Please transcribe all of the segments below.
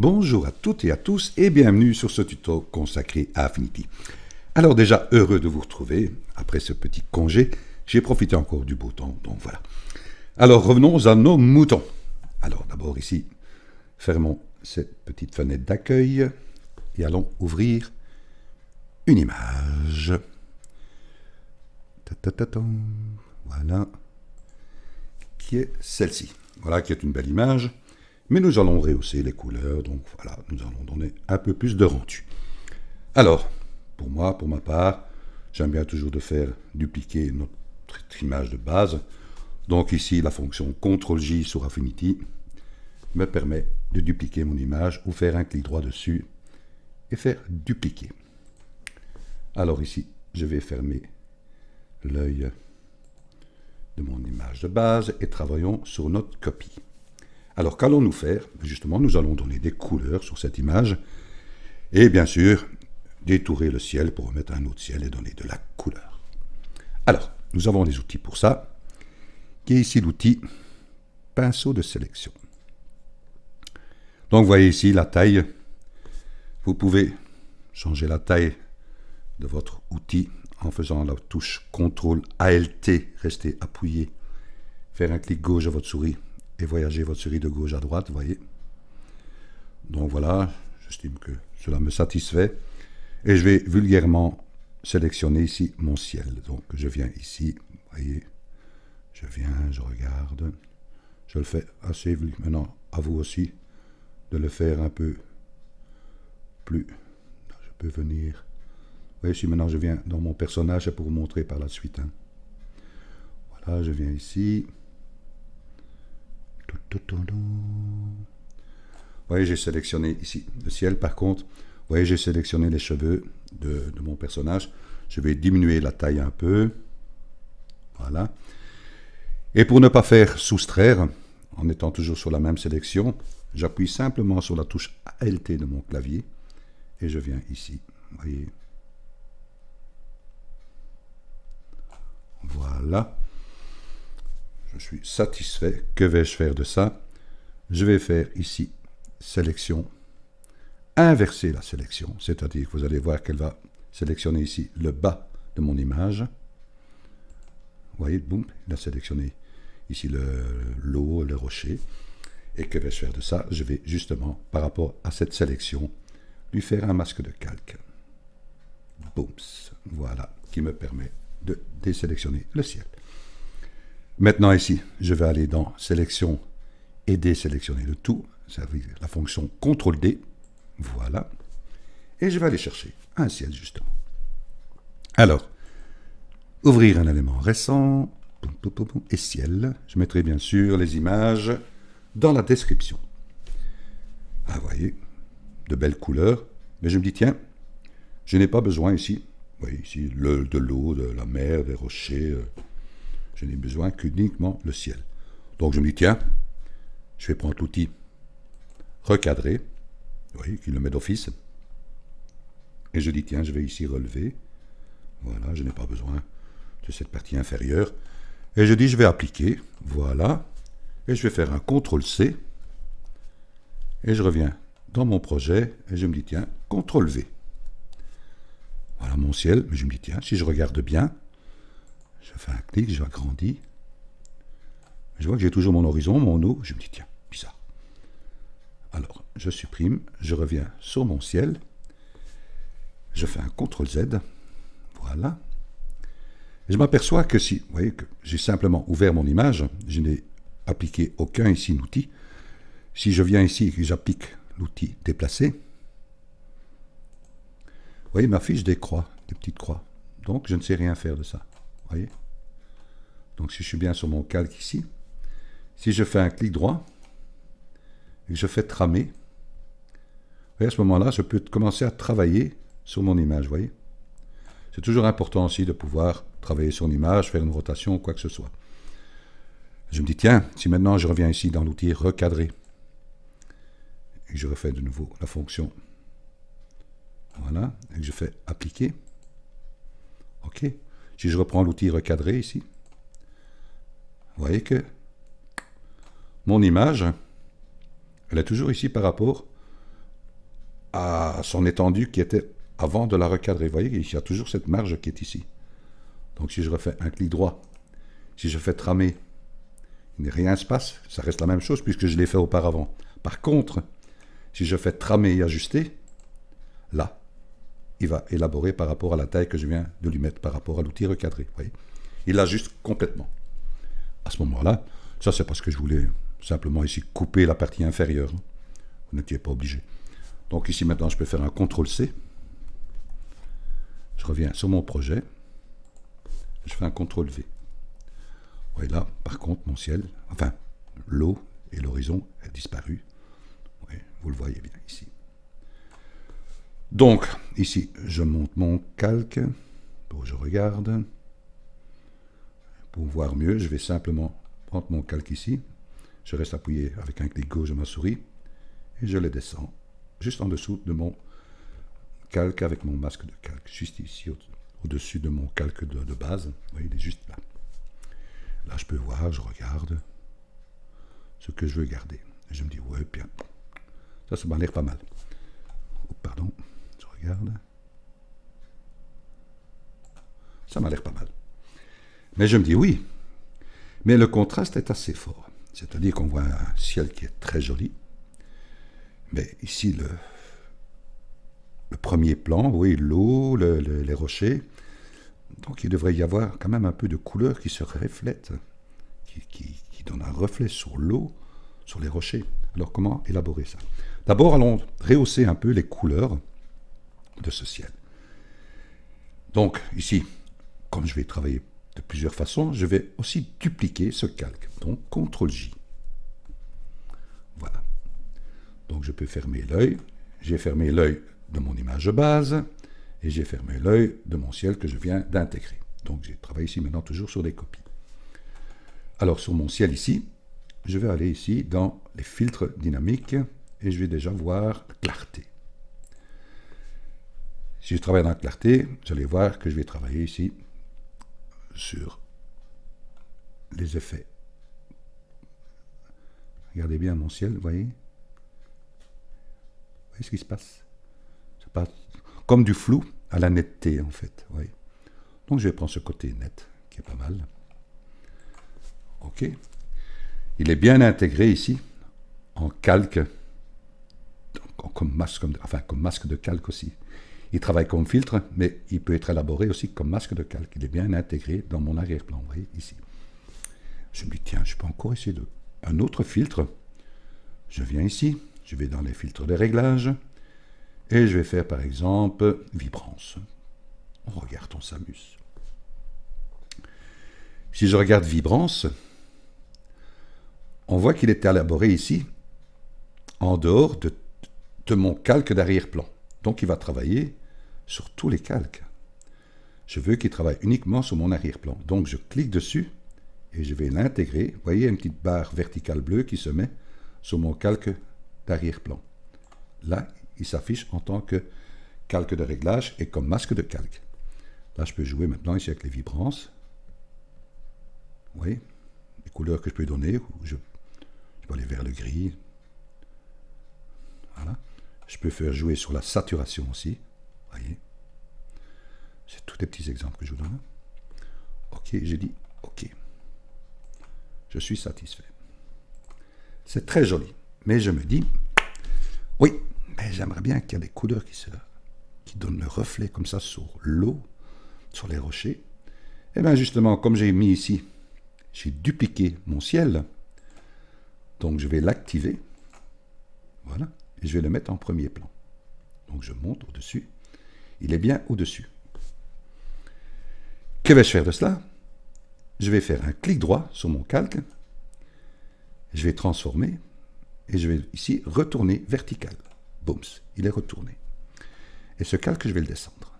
Bonjour à toutes et à tous et bienvenue sur ce tuto consacré à Affinity. Alors déjà, heureux de vous retrouver. Après ce petit congé, j'ai profité encore du beau temps, donc voilà. Alors revenons à nos moutons. Alors d'abord ici, fermons cette petite fenêtre d'accueil et allons ouvrir une image. Voilà, qui est celle-ci. Voilà, qui est une belle image. Mais nous allons rehausser les couleurs, donc voilà, nous allons donner un peu plus de rendu. Alors, pour ma part, j'aime bien toujours de faire dupliquer notre image de base. Donc ici, la fonction CTRL-J sur Affinity me permet de dupliquer mon image ou faire un clic droit dessus et faire dupliquer. Alors ici, je vais fermer l'œil de mon image de base et travaillons sur notre copie. Alors qu'allons-nous faire? Justement, nous allons donner des couleurs sur cette image et bien sûr détourer le ciel pour remettre un autre ciel et donner de la couleur. Alors, nous avons des outils pour ça, qui est ici l'outil pinceau de sélection. Donc, vous voyez ici la taille. Vous pouvez changer la taille de votre outil en faisant la touche CTRL ALT, restez appuyé, faire un clic gauche à votre souris et voyager votre souris de gauche à droite, vous voyez. Donc voilà, j'estime que cela me satisfait. Et je vais vulgairement sélectionner ici mon ciel. Donc je viens ici, vous voyez, je viens, je regarde. Je le fais assez vulgairement. Maintenant, à vous aussi de le faire un peu plus. Je peux venir. Vous voyez, si maintenant je viens dans mon personnage, c'est pour vous montrer par la suite. Hein. Voilà, je viens ici. Vous voyez, j'ai sélectionné ici le ciel. Par contre, vous voyez, j'ai sélectionné les cheveux de mon personnage. Je vais diminuer la taille un peu. Voilà. Et pour ne pas faire soustraire, en étant toujours sur la même sélection, j'appuie simplement sur la touche ALT de mon clavier. Et je viens ici. Vous voyez. Voilà. Je suis satisfait. Que vais-je faire de ça? Je vais faire ici sélection, inverser la sélection, c'est-à-dire que vous allez voir qu'elle va sélectionner ici le bas de mon image. Vous voyez, boum, il a sélectionné ici l'eau, le rocher. Et que vais-je faire de ça? Je vais justement, par rapport à cette sélection, lui faire un masque de calque. Boum, voilà, qui me permet de désélectionner le ciel. Maintenant ici, je vais aller dans sélection et désélectionner le tout. Ça veut dire la fonction CTRL-D. Voilà. Et je vais aller chercher un ciel justement. Alors, ouvrir un élément récent. Et ciel. Je mettrai bien sûr les images dans la description. Ah, vous voyez, de belles couleurs. Mais je me dis, tiens, je n'ai pas besoin ici. Vous voyez ici, de l'eau, de la mer, des rochers. Je n'ai besoin qu'uniquement le ciel. Donc je me dis, tiens, je vais prendre l'outil recadrer, vous voyez, qui le met d'office. Et je dis, tiens, je vais ici relever. Voilà, je n'ai pas besoin de cette partie inférieure. Et je dis, je vais appliquer, voilà. Et je vais faire un CTRL-C. Et je reviens dans mon projet et je me dis, tiens, CTRL-V. Voilà mon ciel. Mais je me dis, tiens, si je regarde bien, je fais un clic, je agrandis. Je vois que j'ai toujours mon horizon, mon eau. Je me dis, tiens, bizarre. Alors, je supprime, je reviens sur mon ciel. Je fais un CTRL-Z. Voilà. Et je m'aperçois que si, vous voyez que j'ai simplement ouvert mon image, je n'ai appliqué aucun ici outil. Si je viens ici et que j'applique l'outil déplacer, vous voyez, m'affiche des croix, des petites croix. Donc, je ne sais rien faire de ça. Vous voyez? Donc, si je suis bien sur mon calque ici, si je fais un clic droit et que je fais tramer, vous voyez, à ce moment-là, je peux commencer à travailler sur mon image. Vous voyez? C'est toujours important aussi de pouvoir travailler sur une image, faire une rotation ou quoi que ce soit. Je me dis, tiens, si maintenant je reviens ici dans l'outil recadrer et que je refais de nouveau la fonction, voilà, et que je fais appliquer, ok. Si je reprends l'outil recadrer ici, vous voyez que mon image, elle est toujours ici par rapport à son étendue qui était avant de la recadrer. Vous voyez, il y a toujours cette marge qui est ici. Donc si je refais un clic droit, si je fais tramer, rien ne se passe, ça reste la même chose puisque je l'ai fait auparavant. Par contre, si je fais tramer et ajuster, là, il va élaborer par rapport à la taille que je viens de lui mettre par rapport à l'outil recadré. Vous voyez, il l'ajuste complètement. À ce moment-là, ça c'est parce que je voulais simplement ici couper la partie inférieure. Vous n'étiez pas obligé. Donc ici maintenant je peux faire un CTRL-C. Je reviens sur mon projet. Je fais un CTRL-V. Vous voyez là, par contre, mon ciel, enfin, l'eau et l'horizon est disparu. Oui, vous le voyez bien ici. Donc, ici, je monte mon calque. Pour que je regarde. Pour voir mieux, je vais simplement prendre mon calque ici. Je reste appuyé avec un clic gauche de ma souris. Et je le descends juste en dessous de mon calque avec mon masque de calque. Juste ici, au-dessus de mon calque de base. Vous voyez, il est juste là. Là, je peux voir, je regarde ce que je veux garder. Et je me dis, ouais, bien. Ça m'a l'air pas mal. Oh, pardon, je regarde. Ça m'a l'air pas mal. Mais je me dis, oui. Mais le contraste est assez fort. C'est-à-dire qu'on voit un ciel qui est très joli. Mais ici, le premier plan, oui, l'eau, les rochers. Donc il devrait y avoir quand même un peu de couleur qui se reflète, qui donne un reflet sur l'eau, sur les rochers. Alors comment élaborer ça? D'abord, allons rehausser un peu les couleurs de ce ciel. Donc ici, comme je vais travailler de plusieurs façons, je vais aussi dupliquer ce calque. Donc CTRL-J. Voilà. Donc je peux fermer l'œil. J'ai fermé l'œil de mon image de base. Et j'ai fermé l'œil de mon ciel que je viens d'intégrer. Donc j'ai travaillé ici maintenant toujours sur des copies. Alors sur mon ciel ici, je vais aller ici dans les filtres dynamiques et je vais déjà voir clarté. Si je travaille dans la clarté, vous allez voir que je vais travailler ici sur les effets. Regardez bien mon ciel, vous voyez? Vous voyez ce qui se passe? C'est pas comme du flou à la netteté, en fait. Oui. Donc, je vais prendre ce côté net, qui est pas mal. OK. Il est bien intégré ici, en calque, comme masque de calque aussi. Il travaille comme filtre, mais il peut être élaboré aussi comme masque de calque. Il est bien intégré dans mon arrière-plan, vous voyez, ici. Je me dis, tiens, je peux encore essayer un autre filtre. Je viens ici, je vais dans les filtres de réglage, et je vais faire par exemple vibrance. On regarde, on s'amuse. Si je regarde vibrance, on voit qu'il est élaboré ici en dehors de mon calque d'arrière-plan. Donc il va travailler sur tous les calques. Je veux qu'il travaille uniquement sur mon arrière-plan. Donc je clique dessus et je vais l'intégrer. Vous voyez une petite barre verticale bleue qui se met sur mon calque d'arrière-plan. Là, il s'affiche en tant que calque de réglage et comme masque de calque. Là, je peux jouer maintenant ici avec les vibrances. Vous voyez, les couleurs que je peux donner. Je peux aller vers le gris. Voilà. Je peux faire jouer sur la saturation aussi. Vous voyez. C'est tous des petits exemples que je vous donne. OK, j'ai dit OK. Je suis satisfait. C'est très joli. Mais je me dis, oui, mais j'aimerais bien qu'il y ait des couleurs qui donnent le reflet comme ça sur l'eau, sur les rochers. Et bien justement, comme j'ai mis ici, j'ai dupliqué mon ciel. Donc je vais l'activer. Voilà. Et je vais le mettre en premier plan. Donc je monte au-dessus. Il est bien au-dessus. Que vais-je faire de cela? Je vais faire un clic droit sur mon calque. Je vais transformer. Et je vais ici retourner vertical. Boum, il est retourné. Et ce calque, je vais le descendre.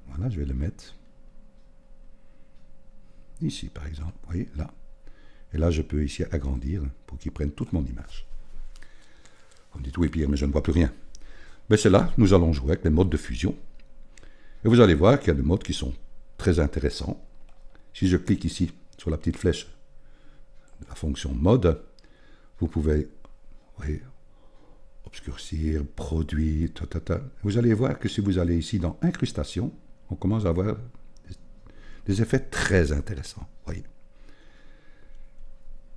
Voilà, je vais le mettre ici, par exemple. Vous voyez, là. Et là, je peux ici agrandir pour qu'il prenne toute mon image. Vous me dites, oui, Pierre, mais je ne vois plus rien. Mais c'est là, nous allons jouer avec les modes de fusion. Et vous allez voir qu'il y a des modes qui sont très intéressants. Si je clique ici sur la petite flèche de la fonction mode, vous pouvez, voyez, obscurcir, produit, Vous allez voir que si vous allez ici dans incrustation, on commence à avoir des effets très intéressants. Voyez.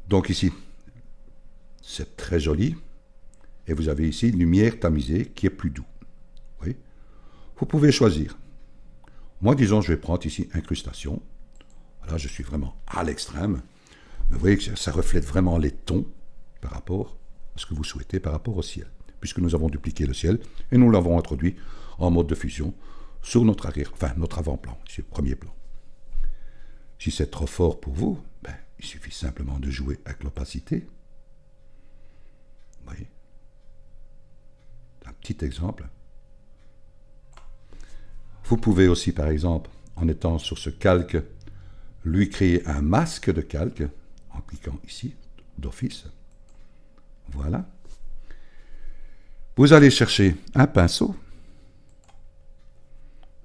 Donc ici, c'est très joli. Et vous avez ici lumière tamisée qui est plus doux. Voyez. Vous pouvez choisir. Moi, disons, je vais prendre ici incrustation. Voilà, je suis vraiment à l'extrême. Mais vous voyez que ça reflète vraiment les tons par rapport à ce que vous souhaitez, par rapport au ciel. Puisque nous avons dupliqué le ciel et nous l'avons introduit en mode de fusion sur notre notre avant-plan, ici, premier plan. Si c'est trop fort pour vous, il suffit simplement de jouer avec l'opacité. Vous voyez. Un petit exemple. Vous pouvez aussi, par exemple, en étant sur ce calque, lui créer un masque de calque en cliquant ici, d'office. Voilà. Vous allez chercher un pinceau.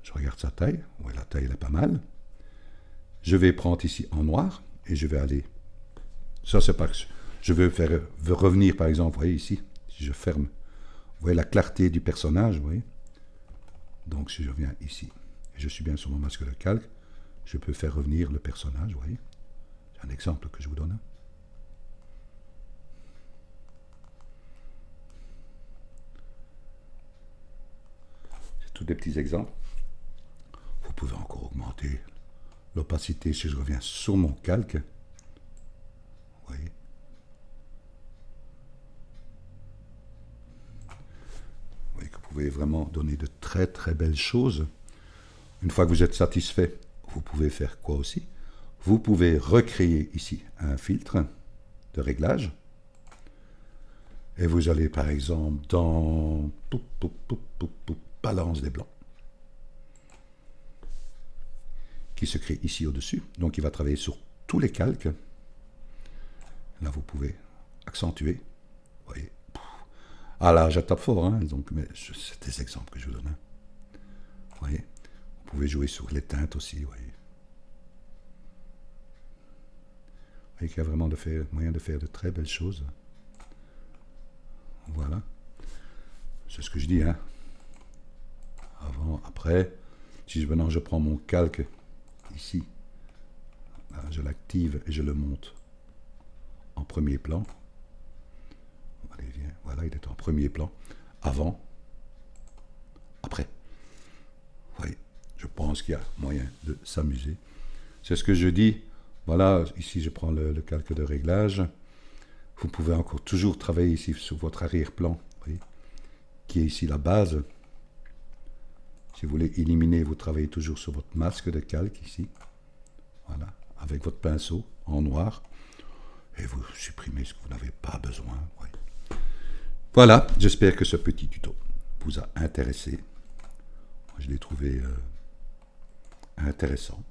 Je regarde sa taille. Oui, la taille, elle est pas mal. Je vais prendre ici en noir et je vais aller... Ça, c'est pas que je veux revenir, par exemple, vous voyez ici, si je ferme, vous voyez la clarté du personnage, vous voyez. Donc, si je viens ici, et je suis bien sur mon masque de calque, je peux faire revenir le personnage, vous voyez. C'est un exemple que je vous donne. C'est tous des petits exemples. Vous pouvez encore augmenter l'opacité si je reviens sur mon calque. Vous voyez. Vous voyez que vous pouvez vraiment donner de très très belles choses. Une fois que vous êtes satisfait, vous pouvez faire quoi aussi? Vous pouvez recréer ici un filtre de réglage. Et vous allez par exemple dans balance des blancs, qui se crée ici au-dessus. Donc il va travailler sur tous les calques. Là vous pouvez accentuer. Vous voyez. Ah là, je tape fort, hein, donc, mais c'est des exemples que je vous donne. Hein. Vous voyez. Vous pouvez jouer sur les teintes aussi. Vous voyez. Vous voyez qu'il y a vraiment moyen de faire de très belles choses. Voilà. C'est ce que je dis. Hein. Avant, après. Si maintenant je prends mon calque ici, là, je l'active et je le monte en premier plan. Allez, viens. Voilà, il est en premier plan. Avant, après. Vous voyez, je pense qu'il y a moyen de s'amuser. C'est ce que je dis. Voilà, ici je prends le calque de réglage. Vous pouvez encore toujours travailler ici sur votre arrière-plan, qui est ici la base. Si vous voulez éliminer, vous travaillez toujours sur votre masque de calque ici. Voilà, avec votre pinceau en noir. Et vous supprimez ce que vous n'avez pas besoin. Oui. Voilà, j'espère que ce petit tuto vous a intéressé. Moi, je l'ai trouvé intéressant.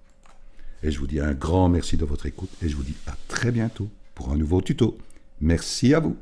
Et je vous dis un grand merci de votre écoute. Et je vous dis à très bientôt pour un nouveau tuto. Merci à vous.